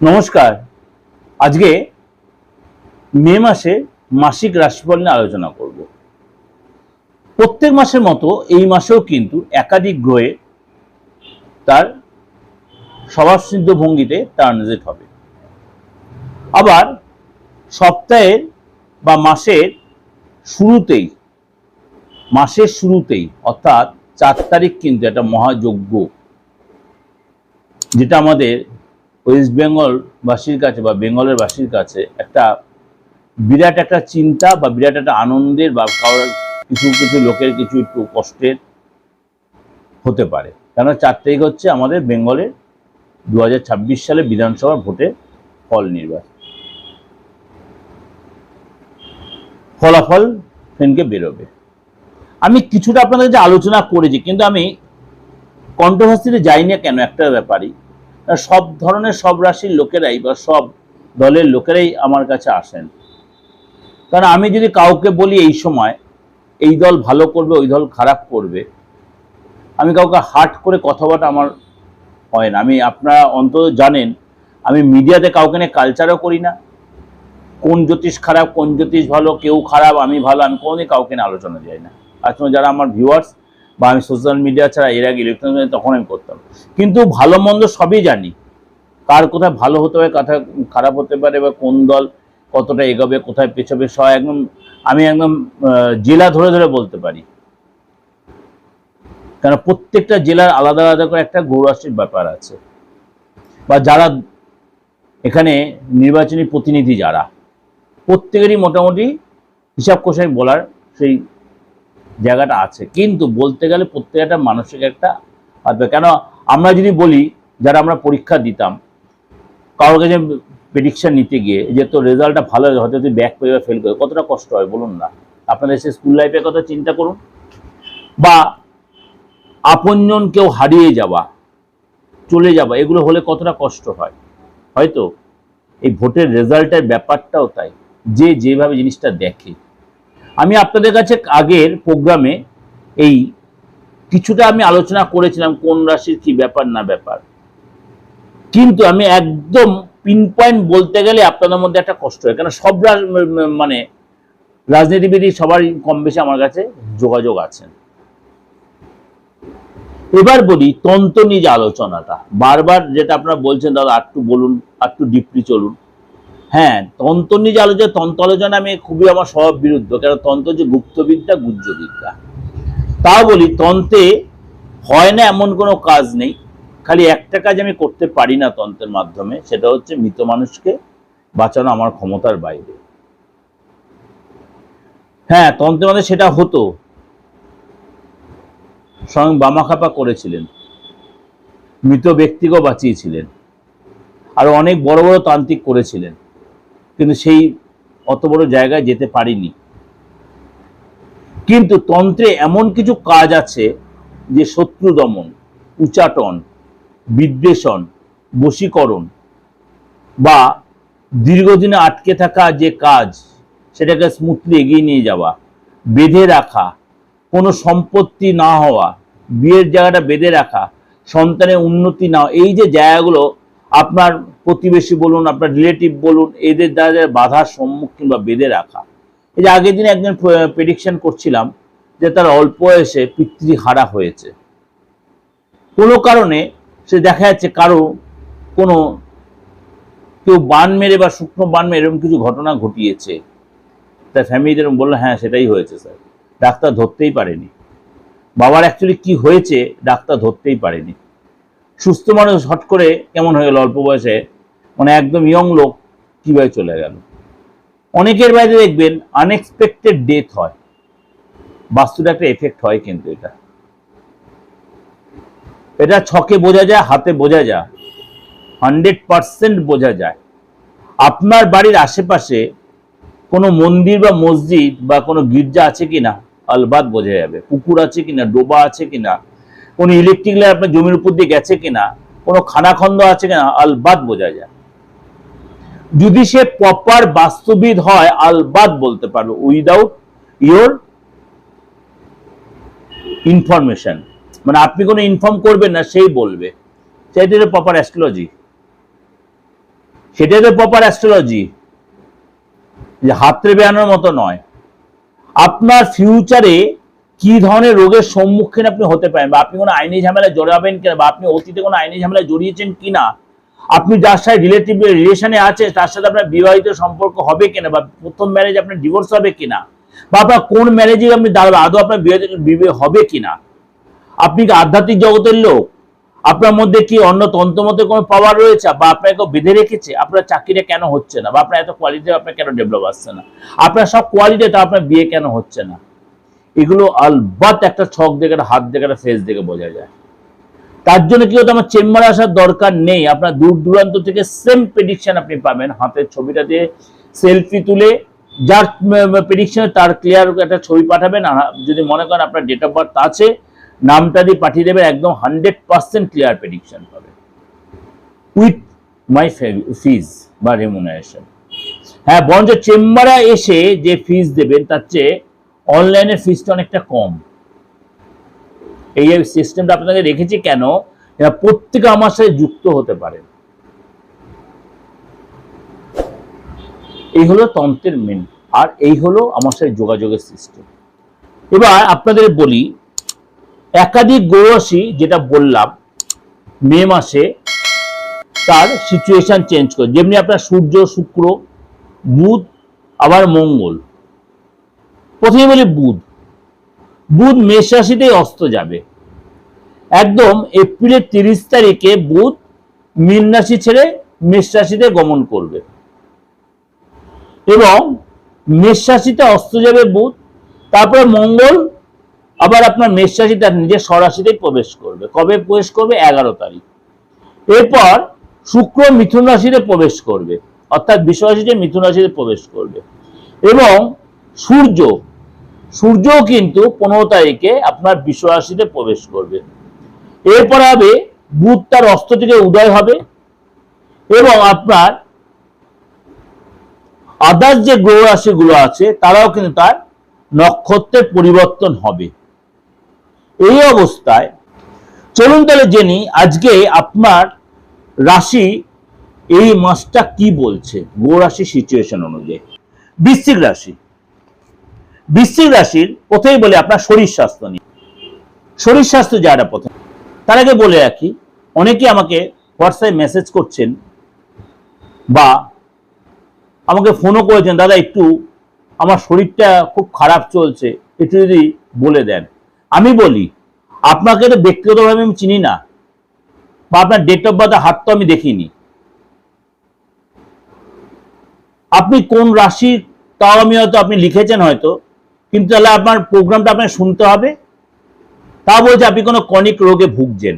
নমস্কার। আজকে মে মাসে মাসিক রাশিফল নিয়ে আলোচনা করব। প্রত্যেক মাসের মতো এই মাসেও কিন্তু একাধিক গ্রহে তার স্বভাবসিদ্ধ ভঙ্গিতে ট্রানজিট হবে। আবার সপ্তাহের বা মাসের শুরুতেই অর্থাৎ 4 তারিখ কিন্তু একটা মহাযজ্ঞ, যেটা আমাদের ওয়েস্ট বেঙ্গল বাসীর কাছে বা বেঙ্গলের বাসীর কাছে একটা বিরাট একটা চিন্তা বা বিরাট একটা আনন্দের বা কারোর কিছু লোকের কিছু একটু কষ্টের হতে পারে। কেন 4 তারিখ হচ্ছে আমাদের বেঙ্গলের 2026 সালে বিধানসভা ভোটের ফলাফল সেদিনকে বেরোবে। আমি কিছুটা আপনাদের কাছে আলোচনা করেছি, কিন্তু আমি কন্ট্রোভার্সিতে যাই না কেন একটা ব্যাপারই, সব ধরনের সব রাশির লোকেরাই বা সব দলের লোকেরাই আমার কাছে আসেন। কারণ আমি যদি কাউকে বলি এই সময় এই দল ভালো করবে ওই দল খারাপ করবে, আমি কাউকে হার্ট করে কথা বলা আমার হয় না। আমি আপনারা অন্তত জানেন আমি মিডিয়াতে কাউকে নিয়ে কালচারও করি না। কোন জ্যোতিষ খারাপ কোন জ্যোতিষ ভালো, কেউ খারাপ আমি ভালো, আমি কোনোদিন কাউকে নিয়ে আলোচনা যাই না। আসলে যারা আমার ভিউয়ার্স বা আমি সোশ্যাল মিডিয়া ছাড়া এর আগে ইলেকট্রনিক তখন আমি করতাম, কিন্তু ভালো মন্দ সবই জানি। কার কোথায় ভালো হতে পারে, কোথায় খারাপ হতে পারে, বা কোন দল কতটা এগোবে কোথায় পেছাবে, সব একদম আমি একদম জেলা ধরে ধরে বলতে পারি। কারণ প্রত্যেকটা জেলার আলাদা আলাদা করে একটা গৌরাশির ব্যাপার আছে, বা যারা এখানে নির্বাচনী প্রতিনিধি যারা প্রত্যেকেরই মোটামুটি হিসাব কষাই বলার সেই জায়গাটা আছে। কিন্তু বলতে গেলে প্রত্যেকটা মানসিক একটা আসবে। কেন আমরা যদি বলি যারা আমরা পরীক্ষা দিতাম, কারোর কাছে প্রেডিকশন নিতে গিয়ে যে তো রেজাল্টটা ভালো হয়তো তুই ব্যাক করে ফেল করে, কতটা কষ্ট হয় বলুন না। আপনাদের সে স্কুল লাইফের কথা চিন্তা করুন, বা আপনজন কেউ হারিয়ে যাওয়া চলে যাওয়া, এগুলো হলে কতটা কষ্ট হয়। হয়তো এই ভোটের রেজাল্টের ব্যাপারটাও তাই, যে যেভাবে জিনিসটা দেখে। আমি আপনাদের কাছে আগের প্রোগ্রামে এই কিছুটা আমি আলোচনা করেছিলাম কোন রাশির কি ব্যাপার না ব্যাপার, কিন্তু আমি একদম পিন পয়েন্ট বলতে গেলে আপনাদের মধ্যে একটা কষ্ট হয়। কেন সব মানে রাজনীতিবিদ সবারই কম বেশি আমার কাছে যোগাযোগ আছেন। এবার বলি তন্ত্র নিয়ে যে আলোচনাটা বারবার যেটা আপনারা বলছেন দাদা একটু বলুন, একটু ডিপলি চলুন। হ্যাঁ, তন্ত্র নিয়ে যে আলোচনা, তন্ত্র আলোচনা আমি খুবই আমার স্বভাব বিরুদ্ধ। কারণ তন্ত্র যে গুপ্তবিদ্যা গুহ্যবিদ্যা, তাও বলি তন্ত্রে হয় না এমন কোনো কাজ নেই। খালি একটা কাজ আমি করতে পারি না তন্ত্রের মাধ্যমে, সেটা হচ্ছে মৃত মানুষকে বাঁচানো আমার ক্ষমতার বাইরে। হ্যাঁ, তন্ত্রের মধ্যে সেটা হতো, স্বয়ং বামাখ্যাপা করেছিলেন, মৃত ব্যক্তিকেও বাঁচিয়েছিলেন, আর অনেক বড় বড় তান্ত্রিক করেছিলেন, কিন্তু সেই অত বড় জায়গায় যেতে পারিনি। কিন্তু তন্ত্রে এমন কিছু কাজ আছে যে শত্রু দমন, উচাটন, বিদ্বেষণ, বশীকরণ, বা দীর্ঘদিনে আটকে থাকা যে কাজ সেটাকে স্মুথলি এগিয়ে নিয়ে যাওয়া, বেঁধে রাখা, কোনো সম্পত্তি না হওয়া, বিয়ের জায়গাটা বেঁধে রাখা, সন্তানের উন্নতি না, এই যে জায়গাগুলো আপনার প্রতিবেশী বলুন আপনার রিলেটিভ বলুন এদের দ্বারা বাধার সম্মুখীন বা বেঁধে রাখা। এই যে আগের দিনে একজন প্রেডিকশন করছিলাম যে তার অল্প বয়সে পিতৃহারা হয়েছে, কোনো কারণে সে দেখা যাচ্ছে কোনো কেউ বান মেরে বা শুকনো বান মেরে এরকম কিছু ঘটনা ঘটিয়েছে। তার ফ্যামিলিতে বললো হ্যাঁ সেটাই হয়েছে স্যার, ডাক্তার ধরতেই পারেনি। বাবার অ্যাকচুয়ালি কি হয়েছে ডাক্তার ধরতেই পারেনি। সুস্থ মানুষ হট করে কেমন হয়ে গেল অল্প বয়সে, মানে একদম ইয়ং লোক কিভাবে চলে গেল। অনেকের বাইরে দেখবেন আনএক্সপেক্টেড ডেথ হয়, বাস্তুটা একটা এফেক্ট হয়। কিন্তু এটা ছকে বোঝা যায়, হাতে বোঝা যায়, 100% বোঝা যায়। আপনার বাড়ির আশেপাশে কোনো মন্দির বা মসজিদ বা কোনো গির্জা আছে কিনা আলবাত বোঝা যাবে, পুকুর আছে কিনা, ডোবা আছে কিনা, কোনো ইলেকট্রিক লাইন আপনার জমির উপর দিয়ে গেছে কিনা, কোনো খানাখন্দ আছে কিনা আলবাত বোঝা যায়। যদি সে প্রপার বাস্তুবিদ হয় আলবাত বলতে পারবে উইদাউট ইয়োর ইনফরমেশন, মানে আপনি কোনো ইনফর্ম করবেন না সেই বলবে, সেটা প্রপার অ্যাস্ট্রোলজি। সেটাই তো প্রপার অ্যাস্ট্রোলজি, যে হাতড়ে বেড়ানোর মতো নয়। আপনার ফিউচারে কি ধরনের রোগের সম্মুখীন আপনি হতে পারেন, বা আপনি কোনো আইনি ঝামেলায় জড়াবেন কিনা, বা আপনি অতীতে কোনো আইনি ঝামেলায় জড়িয়েছেন কিনা, আপনি যার সাথে রিলেশনে আছে তার সাথে আপনার বিবাহিত সম্পর্ক হবে কিনা, বা প্রথম ম্যারেজ আপনার ডিভোর্স হবে কিনা, বা আপনার কোন ম্যারেজে আপনি দাঁড়াবেন, আদৌ আপনার বিয়ে হবে কিনা, আপনি কি আধ্যাত্মিক জগতের লোক, আপনার মধ্যে কি অন্য তন্ত্রমতে কোনো পাওয়ার রয়েছে, বা আপনাকে বেঁধে রেখেছে, আপনার চাকরিটা কেন হচ্ছে না, বা আপনার এত কোয়ালিটি আপনার কেন ডেভেলপ আসছে না, আপনার সব কোয়ালিটি, তা আপনার বিয়ে কেন হচ্ছে না, এগুলো আলবাত একটা ছক দেখে, একটা হাত দেখে, একটা ফেস দেখে বোঝা যায়। তার জন্য কি হতো, আমার চেম্বারে আসার দরকার নেই, আপনার দূর দূরান্ত থেকে সেম প্রেডিকশন আপনি পাবেন। হাতের ছবিটা দিয়ে সেলফি তুলে যার প্রেডিকশন তার ক্লিয়ার একটা ছবি পাঠাবেন, যদি মনে করেন আপনার ডেট অফ বার্থ আছে, নামটা দিয়ে পাঠিয়ে দেবেন, একদম 100% ক্লিয়ার প্রেডিকশন পাবে উইথ মাই ফিজ বা রেমুনারেশন। হ্যাঁ, বরঞ্চ চেম্বারে এসে যে ফিজ দেবেন তার চেয়ে অনলাইনের ফিজটা অনেকটা কম। এই সিস্টেমটা আপনাকে রেখেছি কেন, প্রত্যেকে আমার সাথে যুক্ত হতে পারে। এই হলো তন্ত্রের মেন, আর এই হলো আমার সাথে যোগাযোগের সিস্টেম। এবার আপনাদের বলি, একাধিক গ্রহ রাশি যেটা বললাম মে মাসে তার সিচুয়েশন চেঞ্জ করে, যেমনি আপনার সূর্য, শুক্র, বুধ, আবার মঙ্গল। প্রথমে বলি বুধ। বুধ মেষ রাশিতেই অস্ত যাবে, একদম এপ্রিলের 30 তারিখে বুধ মীন রাশি ছেড়ে মেষ রাশিতে গমন করবে, এবং মেষ রাশিতে অস্ত যাবে বুধ। তারপরে মঙ্গল আবার আপনার মেষ রাশি তার নিজের স্বরাশিতে প্রবেশ করবে। কবে প্রবেশ করবে? 11 তারিখ। এরপর শুক্র মিথুন রাশিতে প্রবেশ করবে, অর্থাৎ বৃষ রাশিতে মিথুন রাশিতে প্রবেশ করবে, এবং সূর্যও কিন্তু 15 তারিখে আপনার বৃষ রাশিতে প্রবেশ করবে। এরপর হবে বুধ তার অস্ত থেকে উদয় হবে, এবং আপনার আদার্স যে গ্রহ রাশিগুলো আছে তারাও কিন্তু তার নক্ষত্রের পরিবর্তন হবে। এই অবস্থায় চলুন তাহলে জেনি আজকে আপনার রাশি এই মাসটা কি বলছে গ্রহ রাশি সিচুয়েশন অনুযায়ী। বৃশ্চিক রাশি। বৃশ্চিক রাশির প্রথমেই বলে আপনার শরীর স্বাস্থ্য নিয়ে। শরীর স্বাস্থ্য যারা প্রথম, তার আগে বলে রাখি, অনেকে আমাকে হোয়াটসঅ্যাপে মেসেজ করছেন বা আমাকে ফোনও করেছেন, দাদা একটু আমার শরীরটা খুব খারাপ চলছে, একটু যদি বলে দেন। আমি বলি, আপনাকে তো ব্যক্তিগতভাবে আমি চিনি না, বা আপনার ডেট অফ বার্থ হাত তো আমি দেখিনি, আপনি কোন রাশি তাও আমি হয়তো আপনি লিখেছেন হয়তো, কিন্তু তাহলে আপনার প্রোগ্রামটা আপনার শুনতে হবে। তা বলছে আপনি কোনো ক্রনিক রোগে ভুগছেন,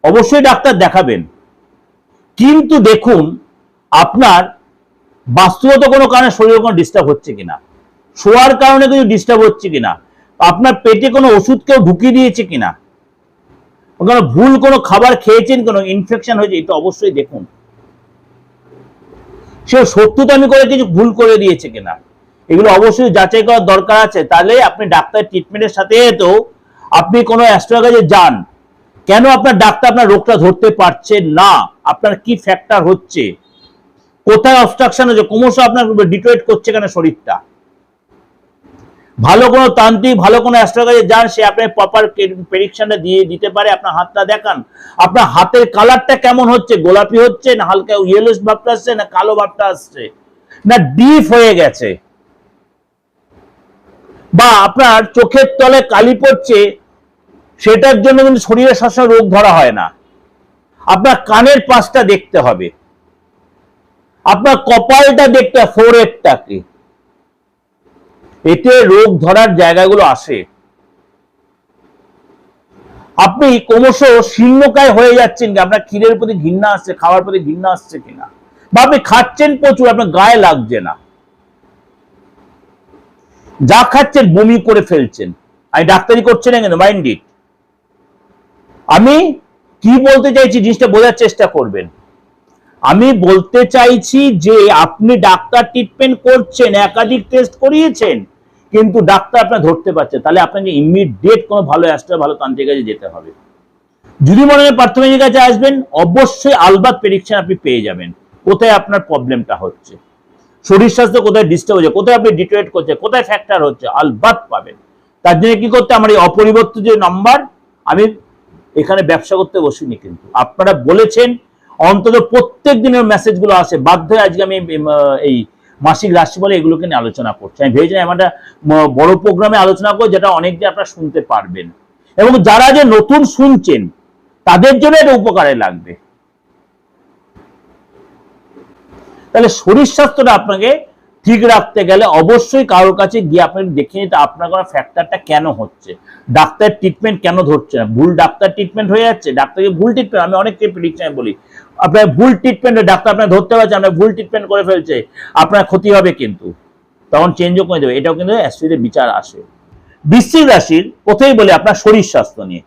অবশ্যই ডাক্তার দেখাবেন, কিন্তু দেখুন আপনার বাস্তবত কোনো কারণে শরীরে কোনো ডিস্টার্ব হচ্ছে কিনা, শোয়ার কারণে কিছু ডিস্টার্ব হচ্ছে কিনা, আপনার পেটে কোনো ওষুধ কেউ ঢুকিয়ে দিয়েছে কিনা, কোনো ভুল কোনো খাবার খেয়েছেন, কোনো ইনফেকশন হয়েছে, এটা অবশ্যই দেখুন। সে শত্রুতামি করে কিছু ভুল করে দিয়েছে কিনা, এগুলো অবশ্যই যাচাই করার দরকার আছে। তাহলে আপনি ডাক্তার ট্রিটমেন্টের সাথে তো আপনি কোনো অ্যাস্ট্রোলজারে যান, কেন আপনার ডাক্তার আপনার রোগটা ধরতে পারছে না, আপনার কি ফ্যাক্টর হচ্ছে, কোথায় অবস্ট্রাকশন হচ্ছে, ক্রমশ আপনার ডিটোরেট করছে কেন শরীরটা। ভালো কোনো তান্ত্রিক, ভালো কোনো অ্যাস্ট্রোলজারে যান, সে আপনার প্রপার প্রেডিকশনটা দিয়ে দিতে পারে। আপনার হাতটা দেখান, আপনার হাতের কালারটা কেমন হচ্ছে, গোলাপি হচ্ছে না হালকা ইয়েলোস ভাবটা আসছে, না কালো ভাবটা আসছে, না ডিপ হয়ে গেছে, বা আপনার চোখের তলে কালি পড়ছে, সেটার জন্য কিন্তু শরীরে সবসময় রোগ ধরা হয় না। আপনার কানের পাশটা দেখতে হবে, আপনার কপালটা দেখতে, ফোরহেডটাকে, এতে রোগ ধরার জায়গাগুলো আসে। আপনি ক্রমশ শীর্ণকায় হয়ে যাচ্ছেন, আপনার ক্ষীরের প্রতি ঘৃণা আসছে, খাওয়ার প্রতি ঘৃণা আসছে কিনা, বা আপনি খাচ্ছেন প্রচুর, আপনার গায়ে লাগছে না, যা খাচ্ছেন বমি করে ফেলছেন। আমি ডাক্তারি করছি না কিন্তু মাইন্ড ইট, আমি কি বলতে চাইছি জিনিসটা বোঝার চেষ্টা করবেন। আমি বলতে চাইছি যে আপনি ডাক্তার ট্রিটমেন্ট করছেন, একাধিক টেস্ট করিয়েছেন, কিন্তু ডাক্তার আপনার ধরতে পারছে, তাহলে আপনাকে ইমিডিয়েট কোনো ভালো অ্যাস্ট্রো, ভালো তান্ত্রিক কাছে যেতে হবে। যদি মনে হয় প্রাথমিক কাছে আসবেন, অবশ্যই আলবাত প্রেডিকশন আপনি পেয়ে যাবেন। কোথায় আপনার প্রবলেমটা হচ্ছে, শরীর স্বাস্থ্য কোথায় ডিস্টার্ব হচ্ছে, কোথায় আপনি ডিটোরেট করছে, কোথায় ফ্যাক্টর হচ্ছে, আলবাত পাবেন। তার জন্য কি করতে, আমার এই অপরিবর্তিত যে নাম্বার, আমি এখানে ব্যবসা করতে বসিনি, কিন্তু আপনারা বলেছেন অন্তত প্রত্যেক দিনের মেসেজগুলো আসে, বাধ্য হয়ে আজকে আমি এই মাসিক রাশিফল এগুলোকে নিয়ে আলোচনা করছি। আমি ভেবেছিলাম একটা বড় প্রোগ্রামে আলোচনা করবো, যেটা অনেকদিন আপনারা শুনতে পারবেন, এবং যারা যে নতুন শুনছেন তাদের জন্য এটা উপকারে লাগবে। তাহলে শরীর স্বাস্থ্যটা আপনাকে ঠিক রাখতে গেলে অবশ্যই কারোর কাছে গিয়ে আপনাকে দেখে নিতে আপনার কোনো ফ্যাক্টরটা কেন হচ্ছে, ডাক্তার ট্রিটমেন্ট কেন ধরছে না, ভুল ডাক্তার ট্রিটমেন্ট হয়ে যাচ্ছে, ডাক্তারকে ভুল ট্রিটমেন্ট, আমি অনেককে প্রেডিকশন বলি, আপনার ভুল ট্রিটমেন্ট ডাক্তার আপনার ধরতে পারছে, আপনার ভুল ট্রিটমেন্ট করে ফেলছে, আপনার ক্ষতি হবে, কিন্তু তখন চেঞ্জও করে দেবে। এটাও কিন্তু অ্যাস্ট্রোলজির বিচার আসে। বৃশ্চিক রাশির প্রথমেই বলি আপনার শরীর স্বাস্থ্য নিয়ে,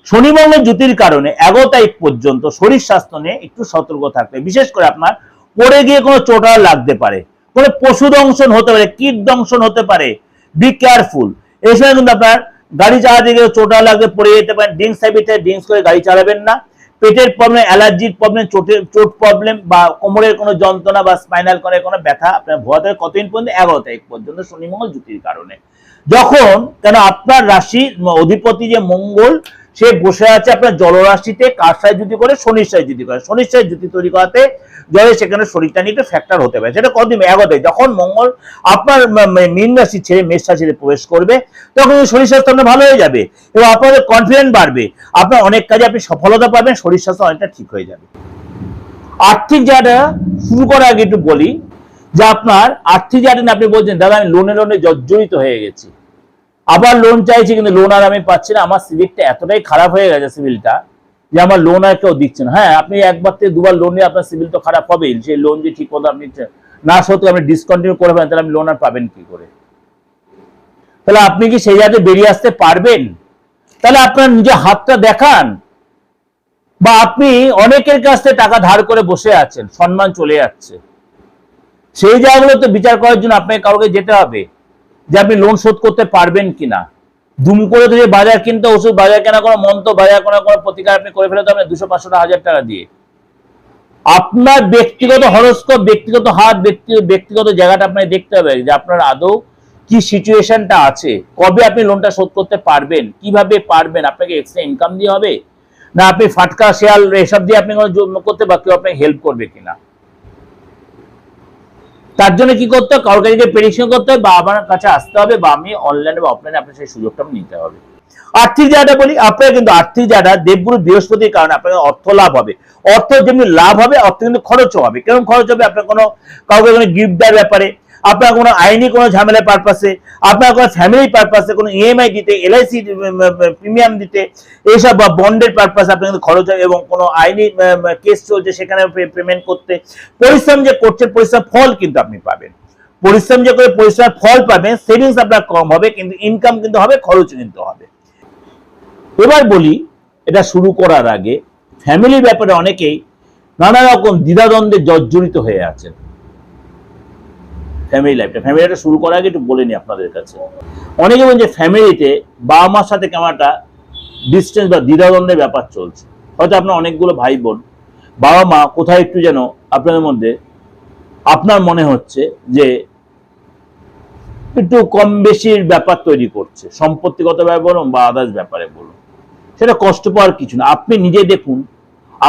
শনি মঙ্গল জ্যোতির কারণে 11 তারিখ পর্যন্ত শরীর স্বাস্থ্য নিয়ে একটু সতর্ক থাকতে, বিশেষ করে আপনার পড়ে গিয়ে কোনো চোট লাগতে পারে, কোনো পশু দংশন হতে পারে, কীট দংশন হতে পারে, বি কেয়ারফুল। এই সময় কিন্তু আপনার গাড়ি চালাতে গিয়ে চোট লাগতে পড়ে যেতে পারেন, ড্রিঙ্কস হ্যাবিটে ড্রিঙ্কস করে গাড়ি চালাবেন না, পেটের প্রবলেম, অ্যালার্জির প্রবলেম, চোট প্রবলেম, বা কোমরের কোনো যন্ত্রণা বা স্পাইনাল কর্ডের কোনো ব্যথা আপনার ভোগাতে হবে। কতদিন পর্যন্ত? 11 তারিখ পর্যন্ত শনি মঙ্গল জ্যোতির কারণে। যখন কেন আপনার রাশির অধিপতি যে মঙ্গল, সে বসে আছে আপনার জলরাশিতে, কার সাথে যুতি করে? শনির সাথে যুতি করে। শনির সাথে যুতি তৈরি করাতে জলে সেখানে শরীরটা নিয়ে একটু ফ্যাক্টর হতে পারে। সেটা কতদিন? 11 তারিখ। যখন মঙ্গল আপনার মীন রাশি ছেড়ে মেষ রাশিতে প্রবেশ করবে, তখন শরীর স্বাস্থ্য আপনার ভালো হয়ে যাবে এবং আপনাদের কনফিডেন্স বাড়বে, আপনার অনেক কাজে আপনি সফলতা পাবেন, শরীর স্বাস্থ্য অনেকটা ঠিক হয়ে যাবে। আর্থিক জায়গাটা শুরু করার আগে একটু বলি যে আপনার আর্থিক জায়গাটা আপনি বলছেন দাদা আমি লোনে জর্জরিত হয়ে গেছি, আবার লোন চাইছি কিন্তু লোন আর আমি পাচ্ছি না, আমার সিভিলটা এতটাই খারাপ হয়ে গেছে সিভিলটা যে আমার লোন আর কেউ দিচ্ছে না। হ্যাঁ, আপনি একবার থেকে দুবার লোন নিয়ে আপনার সিভিল তো খারাপ হবেই, সেই লোন যে ঠিক মতো আপনি না সত্যি আপনি ডিসকন্টিনিউ করে ফেলেন, তাহলে আপনি লোন আর পাবেন কি করে? তাহলে আপনি কি সেই জায়গায় বেরিয়ে আসতে পারবেন? তাহলে আপনার নিজের হাতটা দেখান, বা আপনি অনেকের কাছ থেকে টাকা ধার করে বসে আছেন, সম্মান চলে যাচ্ছে, সেই জায়গাগুলো তো বিচার করার জন্য আপনাকে কাউকে যেতে হবে যে আপনি লোন শোধ করতে পারবেন কিনা। দুম করে ধরে বাজার কিনতে, ওষুধ বাজার কেনা কোনো মন্ত্র বাজার কোনো প্রতিকার আপনি করে ফেলতে হবে 200, 500, 1000 টাকা দিয়ে। আপনার ব্যক্তিগত হরস্কোপ, ব্যক্তিগত হাত, ব্যক্তিগত জায়গাটা আপনাকে দেখতে হবে যে আপনার আদৌ কি সিচুয়েশনটা আছে, কবে আপনি লোনটা শোধ করতে পারবেন, কিভাবে পারবেন, আপনাকে এক্সট্রা ইনকাম দিয়ে হবে না আপনি ফাটকা শেয়াল এসব দিয়ে আপনি কোনো করতে, বা কেউ আপনাকে হেল্প করবে কিনা। তার জন্য কি করতে হবে? কারোর কাছে প্রেডিকশন করতে হবে, বা আমার কাছে আসতে হবে, বা আমি অনলাইনে বা অফলাইনে আপনার সেই সুযোগটা নিতে হবে। আর্থিক জায়গাটা বলি, আপনার কিন্তু আর্থিক জায়গা দেবগুরু বৃহস্পতির কারণে আপনার অর্থ লাভ হবে, অর্থ যেমনি লাভ হবে, অর্থ কিন্তু খরচও হবে। কেমন খরচ হবে? আপনার কোনো কাউকে কোনো গিফট দেওয়ার ব্যাপারে, আপনার কোনো আইনি কোনো ঝামেলার পারপাসে, আপনার কোনো ফ্যামিলি পারপাসে, কোনো ইএমআই দিতে, এলআইসি প্রিমিয়াম দিতে, এইসব বা বন্ডের পারপাসে আপনার কিন্তু খরচ হবে, এবং কোনো আইনি কেস চলছে সেখানে পেমেন্ট করতে, পরিশ্রম যে করছেন পরিশ্রম ফল কিন্তু আপনি পাবেন, পরিশ্রম যে করে পরিশ্রম ফল পাবেন, সেভিংস আপনার কম হবে কিন্তু ইনকাম কিন্তু হবে, খরচ কিন্তু হবে। এবার বলি, এটা শুরু করার আগে ফ্যামিলির ব্যাপারে অনেকেই নানা রকম দ্বিধাদ্বন্দ্বে জর্জরিত হয়ে আছেন। ফ্যামিলিটা শুরু করার আগে একটু বলে নি আপনাদের কাছে, অনেকে বলছে ফ্যামিলিতে বাবা মার সাথে কেমন একটা ডিস্টেন্স বা দ্বিধাদ্বন্দ্বের ব্যাপার চলছে। হয়তো আপনার অনেকগুলো ভাই বোন, বাবা মা কোথায় একটু যেন আপনাদের মধ্যে আপনার মনে হচ্ছে যে একটু কম বেশির ব্যাপার তৈরি করছে, সম্পত্তিগত ব্যাপার বলুন বা আদার্স ব্যাপারে বলুন, সেটা কষ্ট পাওয়ার কিছু না। আপনি নিজে দেখুন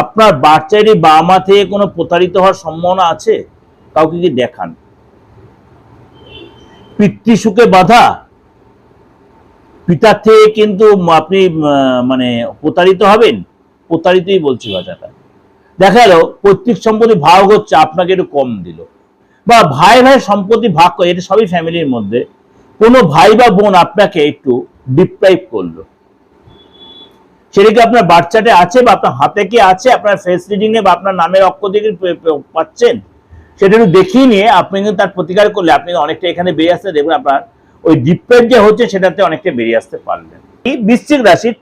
আপনার বাচ্চারই বাবা মা থেকে কোনো প্রতারিত হওয়ার সম্ভাবনা আছে? কাউকে কি দেখান? পিতৃসুখে বাধা, পিতার থেকে কিন্তু আপনি মানে প্রতারিত হবেন, প্রতারিতই বলছি কথাটা। দেখা গেল পৈতৃক সম্পত্তি ভাগ হচ্ছে, আপনাকে একটু কম দিল, বা ভাই ভাই সম্পত্তি ভাগ করে, এটা সবই ফ্যামিলির মধ্যে, কোনো ভাই বা বোন আপনাকে একটু ডিপ্রাইভ করলো, সেটা কি আপনার বাচ্চাটে আছে বা আপনার হাতে কি আছে, আপনার ফেস রিডিং এ বা আপনার নামের অক্ষর দিকে পাচ্ছেন, সেটা একটু দেখিয়ে নিয়ে আপনি কিন্তু তার প্রতিকার করলে আপনি অনেকটা এখানে বেরিয়ে আসতে দেখবেন আপনার ওই ডিপ্রেস যে হচ্ছে সেটাতে অনেকটা বেরিয়ে আসতে পারলেন। বৃশ্চিক রাশির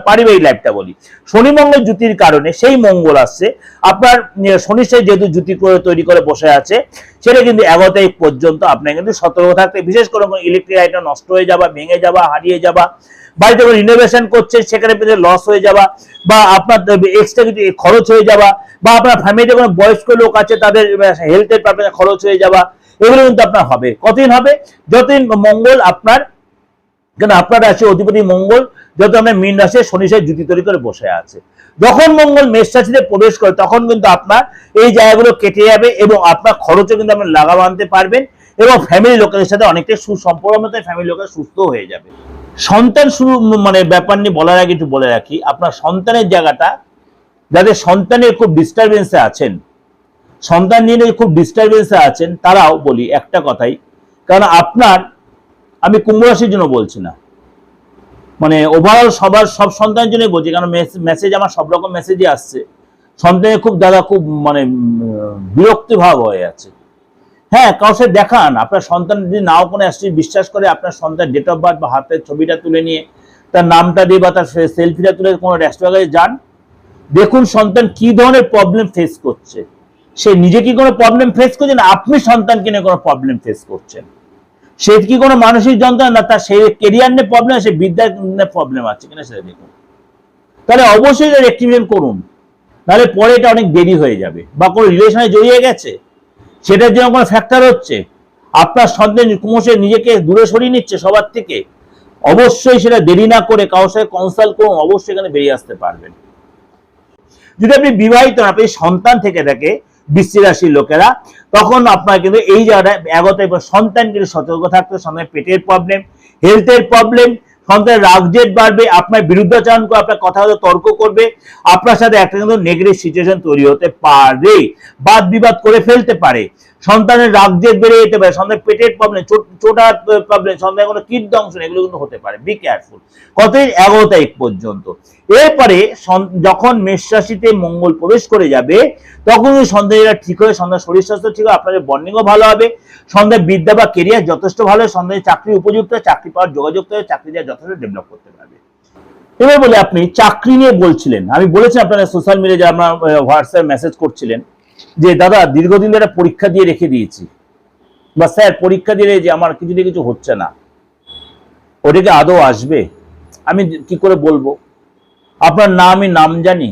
পারিবারিক লাইফটা বলি, শনি মঙ্গল জ্যোতির কারণে সেই মঙ্গল আসছে আপনার শনির সাথে যেহেতু জ্যোতি করে তৈরি করে বসে আছে, সেটা কিন্তু 11 তারিখ পর্যন্ত আপনার কিন্তু সতর্ক থাকতে, বিশেষ করে ইলেকট্রিক আইটেম নষ্ট হয়ে যাওয়া, ভেঙে যাওয়া, হারিয়ে যাওয়া, বাড়িতে কোনো রিনোভেশন করছেন, সেখানে লস হয়ে যাওয়া, বা আপনার এক্সট্রা কিছু খরচ হয়ে যাওয়া, বা আপনার ফ্যামিলিতে কোনো বয়স্ক লোক আছে তাদের হেলথের ব্যাপারে খরচ হয়ে যাওয়া, এগুলো কিন্তু আপনার হবে। কতদিন হবে? যতদিন মঙ্গল আপনার, কেন আপনার রাশি অধিপতি মঙ্গল যত আমরা মীন রাশি শনি সাথে জুতি তৈরি করে বসে আছে, যখন মঙ্গল মেষ রাশিতে প্রবেশ করে তখন কিন্তু আপনার এই জায়গাগুলো কেটে যাবে এবং আপনার খরচও কিন্তু আপনি লাগাম আনতে পারবেন এবং ফ্যামিলি লোকের সাথে অনেকটাই সুসম্পর্ক মতো ফ্যামিলি লোকের সুস্থ হয়ে যাবে। সন্তান শুরু মানে ব্যাপার নিয়ে বলার আগে একটু বলে রাখি, আপনার সন্তানের জায়গাটা, যাদের সন্তানের খুব ডিস্টারবেন্সে আছেন, সন্তান নিয়ে খুব ডিস্টারবেন্সে আছেন, তারাও বলি একটা কথাই, কারণ আপনার, আমি কুম্ভ রাশির জন্য বলছি না, মানে ওভারঅল সব সন্তানের জন্য বলছি, কারণ মেসেজ আমার সব রকম মেসেজই আসছে, সন্তানের খুব দাদা খুব মানে বিরক্তি ভাব হয়ে আছে। হ্যাঁ, কাউকে দেখান, আপনার সন্তান যদি নাও কোনো অ্যাস্ট্রোলজি বিশ্বাস করে, আপনার সন্তান ডেট অফ বার্থ বা হাতের ছবিটা তুলে নিয়ে তার নামটা দিয়ে বা তার সেলফিটা তুলে কোনো অ্যাস্ট্রোলজি যান, দেখুন সন্তান কি ধরনের প্রবলেম ফেস করছে, সে নিজে কি কোনো প্রবলেম ফেস করছে না আপনি সন্তানকে নিয়ে কোনো প্রবলেম ফেস করছেন, সে কি কোনো মানসিক যন্ত্রণা না তার সেই কেরিয়ার নিয়ে প্রবলেম, সে বিদ্যার প্রবলেম আছে কিনা সেটা দেখুন, তাহলে অবশ্যই এটা রেক্টিফিকেশন করুন, নাহলে পরে এটা অনেক দেরি হয়ে যাবে। বা কোনো রিলেশনে জড়িয়ে গেছে, সেটার জন্য কোনো ফ্যাক্টর হচ্ছে, আপনার সন্তান ক্রমশ নিজেকে দূরে সরিয়ে নিচ্ছে সবার থেকে, অবশ্যই সেটা দেরি না করে কারোর সাথে কনসাল্ট করুন, অবশ্যই এখানে বেরিয়ে আসতে পারবেন। যদি আপনি বিবাহিত, আপনি সন্তান থেকে থাকে বৃশ্চিক রাশির লোকেরা, তখন আপনার কিন্তু এই জায়গাটা এগোতে সন্তান কিন্তু সতর্ক থাকতে, সন্তানের পেটের প্রবলেম, হেলথের প্রবলেম, সন্তানের রাগ জেদ বাড়বে, আপনার বিরুদ্ধাচরণ করে, আপনার কথা হয়তো তর্ক করবে, আপনার সাথে একটা কিন্তু নেগেটিভ সিচুয়েশন তৈরি হতে পারে, বাদ বিবাদ করে ফেলতে পারে, সন্তানের রাগ জেদ বেড়ে যেতে পারে, সন্তানের পেটের প্রবলেম, চোটা প্রবলেম, সন্তানের কোনো কীট দংশন, এগুলো কিন্তু হতে পারে। Be careful. কতদিন? 11 তারিখ পর্যন্ত। এরপরে যখন মেষ রাশিতে মঙ্গল প্রবেশ করে যাবে, তখন সন্তানেরা ঠিক হয়ে, সন্তানের শরীর স্বাস্থ্য ঠিক হবে, আপনাদের বন্ডিংও ভালো হবে, সন্তানের বিদ্যা বা কেরিয়ার যথেষ্ট ভালো হবে, সন্তানের চাকরি উপযুক্ত, চাকরি পাওয়ার যোগাযোগ হবে, চাকরি দেওয়া যথেষ্ট ডেভেলপ করতে পারবে। এবার বলে আপনি চাকরি নিয়ে বলছিলেন, আমি বলেছি আপনারা সোশ্যাল মিডিয়ায় আপনারা হোয়াটসঅ্যাপ মেসেজ করছিলেন যে দাদা দীর্ঘদিন ধরে পরীক্ষা দিয়ে রেখে দিয়েছি, বা স্যার পরীক্ষা দিয়ে যে আমার কিছু দিয়ে কিছু হচ্ছে না, ওটাকে আদৌ আসবে? আমি কি করে বলবো? আপনার না আমি নাম জানি,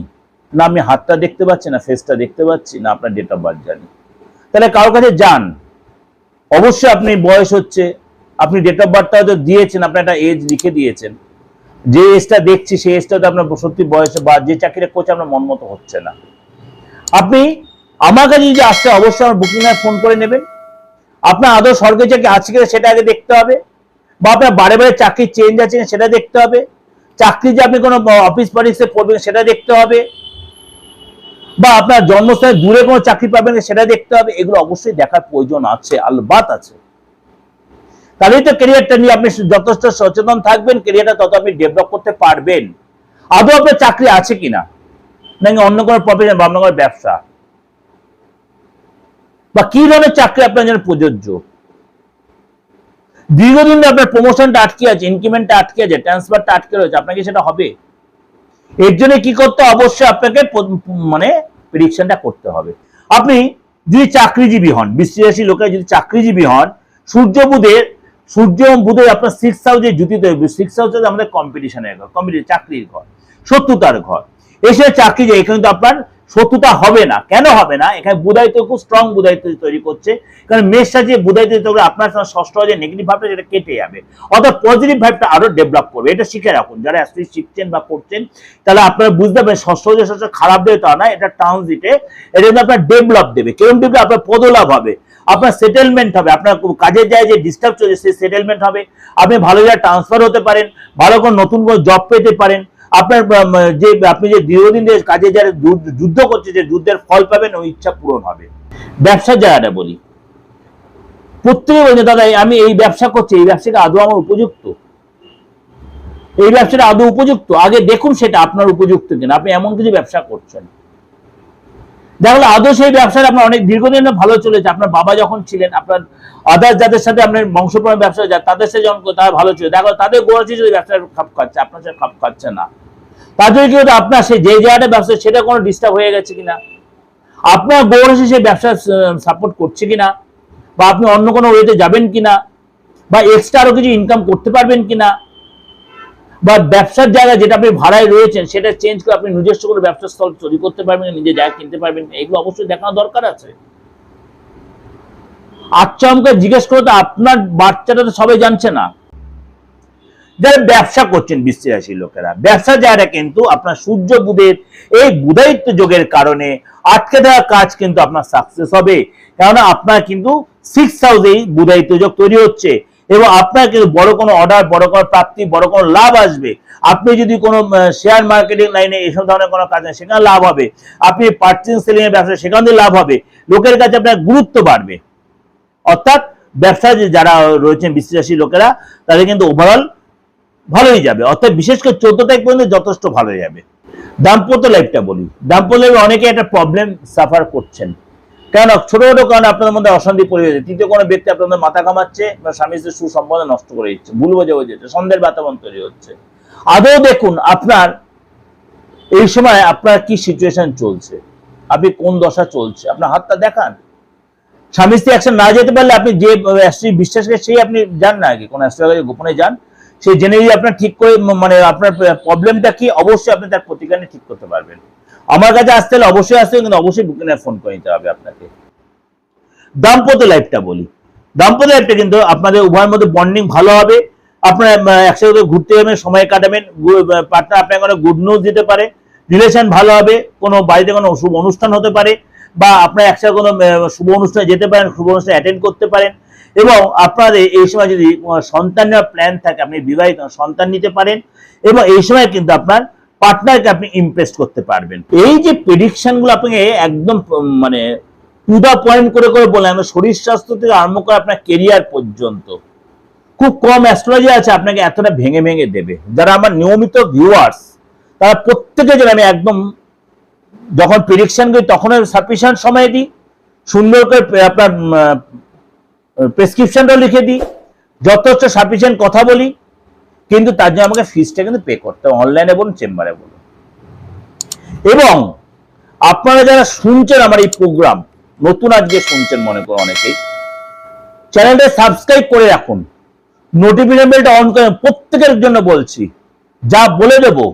না আমি হাতটা দেখতে পাচ্ছি, না ফেসটা দেখতে পাচ্ছি, না আপনার ডেট অফ বার্থ জানি, তাহলে কারোর কাছে যান, অবশ্যই আপনি বয়স হচ্ছে, আপনি ডেট অফ বার্থটা হয়তো দিয়েছেন, আপনার একটা এজ লিখে দিয়েছেন, যে এজটা দেখছি সেই এজটাতে আপনার সত্যি বয়স বা যে চাকরিটা করছে আপনার মন মতো হচ্ছে না, আপনি আমার কাছে যদি আসতে অবশ্যই আমার বুকিং এ ফোন করে নেবেন। আপনার আদৌ সরকারি চাকরি আছে কিনা সেটা আগে দেখতে হবে, বা আপনার বারে বারে চাকরি চেঞ্জ আছে কিনা সেটা দেখতে হবে, চাকরি যে আপনি কোনো অফিস পলিটিক্সে পড়বেন সেটা দেখতে হবে, বা আপনার জন্মস্থানে দূরে কোনো চাকরি পাবেন সেটা দেখতে হবে। এগুলো অবশ্যই দেখার প্রয়োজন আছে, আলবাত আছে। তাহলেই তো ক্যারিয়ারটা নিয়ে আপনি যথেষ্ট সচেতন থাকবেন, ক্যারিয়ারটা তত আপনি ডেভেলপ করতে পারবেন। আদৌ আপনার চাকরি আছে কিনা, নাকি অন্য কোনো প্রফেশন বা অন্য কোনো ব্যবসা, বা কি ধরনের চাকরি আপনার জন্য প্রযোজ্য। দীর্ঘদিন আপনার প্রমোশনটা আটকে আছে, ইনক্রিমেন্টটা আটকে আছে, ট্রান্সফারটা আটকে রয়েছে, আপনাকে সেটা হবে। এর জন্য কি করতে, অবশ্যই আপনাকে মানে প্রেডিকশনটা করতে হবে। আপনি যদি চাকরিজীবী হন, বৃশ্চিক রাশির লোকেরা যদি চাকরিজীবী হন, সূর্য বুধের আপনার 6th হাউসে জুতিতে, 6th হাউস আমাদের কম্পিটিশনের ঘর, চাকরির ঘর, শত্রুতার ঘর, এসে চাকরি যায়, এখানে তো আপনার শত্রুতা হবে না। কেন হবে না? এখানে বুধায়িত্ব খুব স্ট্রং বুধায়িত্ব তৈরি করছে, কারণ মেষ রাশি বুধায়িত্ব তৈরি, আপনার ষষ্ঠ যে নেগেটিভ ভাবটা সেটা কেটে যাবে, অর্থাৎ পজিটিভ ভাবটা আরো ডেভেলপ করবে। এটা শিখে রাখুন, যারা অ্যাস্ট্রোলজি শিখছেন বা করছেন, তাহলে আপনারা বুঝতে পারবেন ষষ্ঠ যে খারাপ দেবে তা না, এটা ট্রানজিটে, এটা কিন্তু আপনার ডেভেলপ দেবে। কেরম ডেভেলপ? আপনার পদলাভ হবে, আপনার সেটেলমেন্ট হবে, আপনার কাজের জায়গায় যে ডিস্টার্ব চলছে সেই সেটেলমেন্ট হবে, আপনি ভালো জায়গায় ট্রান্সফার হতে পারেন, ভালো কোনো নতুন কোনো জব পেতে পারেন, আপনার যে আপনি যে দীর্ঘদিন কাজে যারা যুদ্ধ করছে, যে যুদ্ধের ফল পাবেন, ওই ইচ্ছা পূরণ হবে। ব্যবসার জায়গাটা বলি, প্রত্যেকে বলছে দাদা আমি এই ব্যবসা করছি, এই ব্যবসাটা আদৌ আমার উপযুক্ত, এই ব্যবসাটা আদৌ উপযুক্ত? আগে দেখুন সেটা আপনার উপযুক্ত কিনা। আপনি এমন কিছু ব্যবসা করছেন, দেখলে আদৌ সেই ব্যবসাটা আপনার অনেক দীর্ঘদিন ভালো চলেছে, আপনার বাবা যখন ছিলেন, আপনার আদার্স যাদের সাথে আপনার বংশপরম্পরা ব্যবসা যায় তাদের সাথে যখন তারা ভালো ছিল, দেখো তাদের গোড়াচি যদি ব্যবসার খাপ খাচ্ছে, আপনার সাথে খাপ খাচ্ছে না, তার জন্য কি হতো, আপনার সেই যে জায়গাটা ব্যবসা সেটা কোনো ডিস্টার্ব হয়ে গেছে কিনা, আপনার গোড়াচি সেই ব্যবসা সাপোর্ট করছে কিনা, বা আপনি অন্য কোনো ওয়েতে যাবেন কিনা, বা এক্সট্রা আরো কিছু ইনকাম করতে পারবেন কিনা। বা ব্যবসার জায়গা যেটা আপনি ভাড়ায় রয়েছেন সেটা চেঞ্জ করে আপনি নিজস্ব করে ব্যবসা স্থল তৈরি করতে পারবেন, নিজে জায়গা কিনতে পারবেন, এগুলো অবশ্যই দেখানো দরকার আছে। আচ্ছা আমাকে জিজ্ঞেস করো তো আপনার বাচ্চাটা তো সবাই জানছে না। যারা ব্যবসা করছেন বৃশ্চিক রাশির লোকেরা, ব্যবসা যারা কিন্তু আপনার সূর্য বুধের এই বুধায়িত্ব যোগের কারণে আটকে দেওয়া কাজ কিন্তু আপনার সাকসেস হবে, কেননা আপনার কিন্তু 6th হাউসেই বুধায়িত্ব যোগ তৈরি হচ্ছে এবং আপনার কিন্তু বড় কোনো অর্ডার, বড় কোনো প্রাপ্তি, বড় কোনো লাভ আসবে। আপনি যদি কোনো শেয়ার মার্কেটিং লাইনে এসব ধরনের কোনো কাজ হয় সেখানে লাভ হবে, আপনি পার্চেস সেলিং এর ব্যবসা সেখান থেকে লাভ হবে, লোকের কাছে আপনার গুরুত্ব বাড়বে। অর্থাৎ ব্যবসায় যারা রয়েছেন বৃশ্চিক রাশির লোকেরা তাদের কিন্তু ওভারঅল ভালোই যাবে, অর্থাৎ বিশেষ করে 14 তারিখ পর্যন্ত যথেষ্ট ভালো যাবে। দাম্পত্য লাইফটা বলি, দাম্পত্য লাইফে অনেকে একটা প্রবলেম সাফার করছেন, কেন ছোট ছোট কারণে আপনাদের মধ্যে অশান্তি পরিবেশ, তৃতীয় কোনো ব্যক্তি আপনাদের মাথা কামাচ্ছে বা স্বামী স্ত্রীর সুসম্বন্ধ নষ্ট করে দিচ্ছে, ভুল বোঝাবুঝি হচ্ছে, সন্দেহের বাতাবরণ তৈরি হচ্ছে। আদৌ দেখুন আপনার এই সময় আপনার কি সিচুয়েশন চলছে, আপনি কোন দশা চলছে, আপনার হাতটা দেখান। স্বামী স্ত্রী একসাথে না যেতে পারলে আপনি যে অ্যাস্ট্রোলজি বিশ্বাস করে সেই আপনি যান না, আগে কোন অ্যাস্ট্রোলজি গোপনে যান, সেই জেনে যদি আপনার ঠিক করে মানে আপনার প্রবলেমটা কি অবশ্যই আপনি তার প্রতিকার ঠিক করতে পারবেন। আমার কাছে আসতে হলে অবশ্যই আসতে হবে, কিন্তু অবশ্যই বুকিংয়ে ফোন করে নিতে হবে আপনাকে। দাম্পত্য লাইফটা বলি, দাম্পত্য লাইফটা কিন্তু আপনাদের উভয়ের মধ্যে বন্ডিং ভালো হবে, আপনারা একসাথে ঘুরতে যাবেন, সময় কাটাবেন, পার্টনার আপনাকে কোনো গুড নিউজ দিতে পারে, রিলেশন ভালো হবে, কোনো বাড়িতে কোনো শুভ অনুষ্ঠান হতে পারে বা আপনারা একসাথে কোনো শুভ অনুষ্ঠানে যেতে পারেন, শুভ অনুষ্ঠানে অ্যাটেন্ড করতে পারেন এবং আপনাদের এই সময় যদি সন্তান নেওয়ার প্ল্যান থাকে আপনি বিবাহিত সন্তান নিতে পারেন এবং এই সময় কিন্তু আপনার পার্টনারকে আপনি ইমপ্রেস করতে পারবেন। এই যে প্রেডিকশন গুলো আপনাকে একদম মানে টু দা পয়েন্ট করে করে বললাম, শরীর স্বাস্থ্য থেকে আরম্ভ করে আপনার কেরিয়ার পর্যন্ত খুব কম অ্যাস্ট্রোলজি আছে আপনাকে এতটা ভেঙে ভেঙে দেবে। যারা আমার নিয়মিত ভিউয়ার্স তারা প্রত্যেকে যেন আমি একদম যখন প্রেডিকশন করি তখন সাফিসিয়েন্ট সময় দিই, সুন্দর করে আপনার প্রেসক্রিপশনটাও লিখে দিই, যথেষ্ট সাফিসিয়েন্ট কথা বলি, কিন্তু তার জন্য আমাকে ফিসটা কিন্তু পে করতে হবে, অনলাইনে বলুন চেম্বারে বলুন। এবং আপনারা যারা শুনছেন আমার এই প্রোগ্রাম, নতুন আজকে শুনছেন মনে করুন অনেকেই, চ্যানেলটা সাবস্ক্রাইব করে রাখুন, নোটিফিকেশন বেলটা অন করে, প্রত্যেকের জন্য বলছি যা বলে দেবো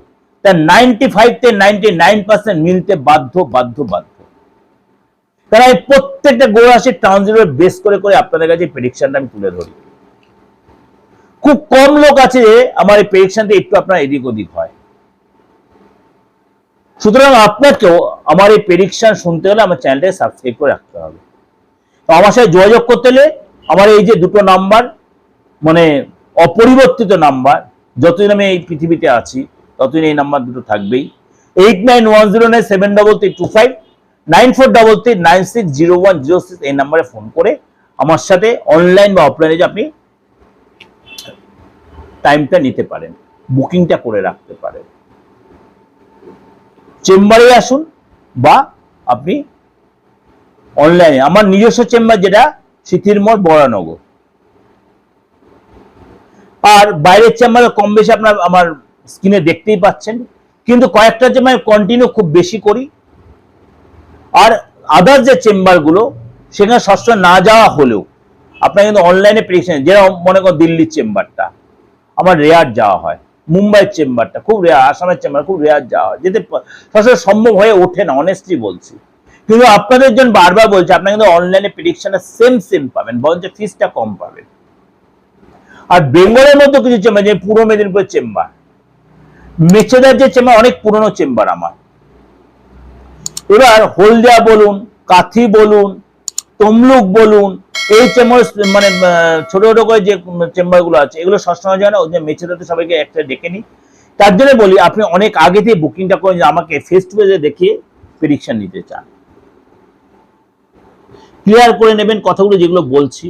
তার 95 থেকে 99% মিলতে বাধ্য বাধ্য বাধ্য। কারণ এই প্রত্যেকটা গ্রহ রাশির ট্রানজিটের বেস করে করে আপনাদের কাছে প্রেডিকশনটা আমি তুলে ধরি। খুব কম লোক আছে আমার এই প্রেডিকশনটা একটু আপনার এদিক ওদিক হয়। সুতরাং আপনাকেও আমার এই প্রেডিকশন শুনতে হলে আমার চ্যানেলটাকে সাবস্ক্রাইব করে রাখতে হবে। তো আমার সাথে যোগাযোগ করতে হলে আমার এই যে দুটো নাম্বার মানে অপরিবর্তিত নাম্বার, যতদিন আমি এই পৃথিবীতে আছি ততদিন এই নাম্বার দুটো থাকবেই, 8910973325 9433960106 এই নাম্বারে ফোন করে আমার সাথে অনলাইন বা অফলাইনে যে আপনি টাইমটা নিতে পারেন, বুকিংটা করে রাখতে পারেন। চেম্বারে আসুন বা আপনি অনলাইনে, আমার নিজস্ব চেম্বার যেটা সিথিরমোড় বরানগর, আর বাইরের চেম্বারে কম বেশি আপনার আমার স্ক্রিনে দেখতেই পাচ্ছেন, কিন্তু কয়েকটা চেম্বার কন্টিনিউ খুব বেশি করি। আর আদার্স যে চেম্বারগুলো সেখানে সবসময় না যাওয়া হলেও আপনার কিন্তু অনলাইনে প্রেডিকশন, যেরকম মনে করুন দিল্লির চেম্বারটা আমার রেয়ার যাওয়া হয়, মুম্বাইয়ের চেম্বারটা খুব রেয়ার, আসামের চেম্বার খুব রেয়ার যাওয়া হয়, যেতে সবসময় সম্ভব হয়ে ওঠে না, অনেস্টলি বলছি। কিন্তু আপনাদের জন্য বারবার বলছি আপনারা কিন্তু অনলাইনে প্রেডিকশনে সেম পাবেন, বরঞ্চ ফিসটা কম পাবেন। আর বেঙ্গলের মধ্যে কিছু চেম্বার, যে পূর্ব মেদিনীপুর চেম্বার, মেচেদার যে চেম্বার অনেক পুরনো চেম্বার আমার, এবার হলদিয়া বলুন, কাথি বলুন, তমলুক বলুন, এই চেম্বার মানে ছোট ছোট করে যে চেম্বার গুলো আছে এগুলো সবসময় যায় না, ওই যে মেচেদাতে সবাইকে একটা ডেকে নিই। তার জন্য বলি আপনি অনেক আগে থেকে বুকিংটা করে আমাকে ফেস টু ফেসে দেখিয়ে প্রেডিকশন নিতে চান, ক্লিয়ার করে নেবেন কথাগুলো যেগুলো বলছি,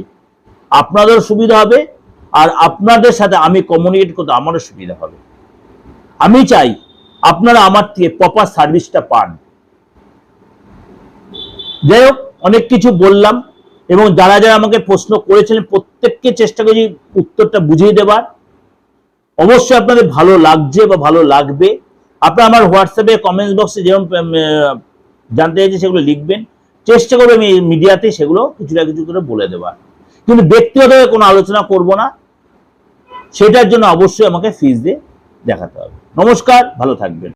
আপনাদের সুবিধা হবে আর আপনাদের সাথে আমি কমিউনিকেট করতে আমারও সুবিধা হবে। আমি চাই আপনারা আমার থেকে প্রপার সার্ভিসটা পান। যাই হোক, অনেক কিছু বললাম এবং যারা যারা আমাকে প্রশ্ন করেছিলেন প্রত্যেককে চেষ্টা করি উত্তরটা বুঝিয়ে দেবার। অবশ্যই আপনাদের ভালো লাগছে বা ভালো লাগবে, আপনারা আমার হোয়াটসঅ্যাপে কমেন্টস বক্সে যেরকম জানতে চাইছে সেগুলো লিখবেন, চেষ্টা করবো আমি মিডিয়াতে সেগুলো কিছু না কিছু করে বলে দেবার, কিন্তু ব্যক্তিগতভাবে কোনো আলোচনা করব না, সেটার জন্য অবশ্যই আমাকে ফিস দিয়ে দেখাতে হবে। নমস্কার, ভালো থাকবেন।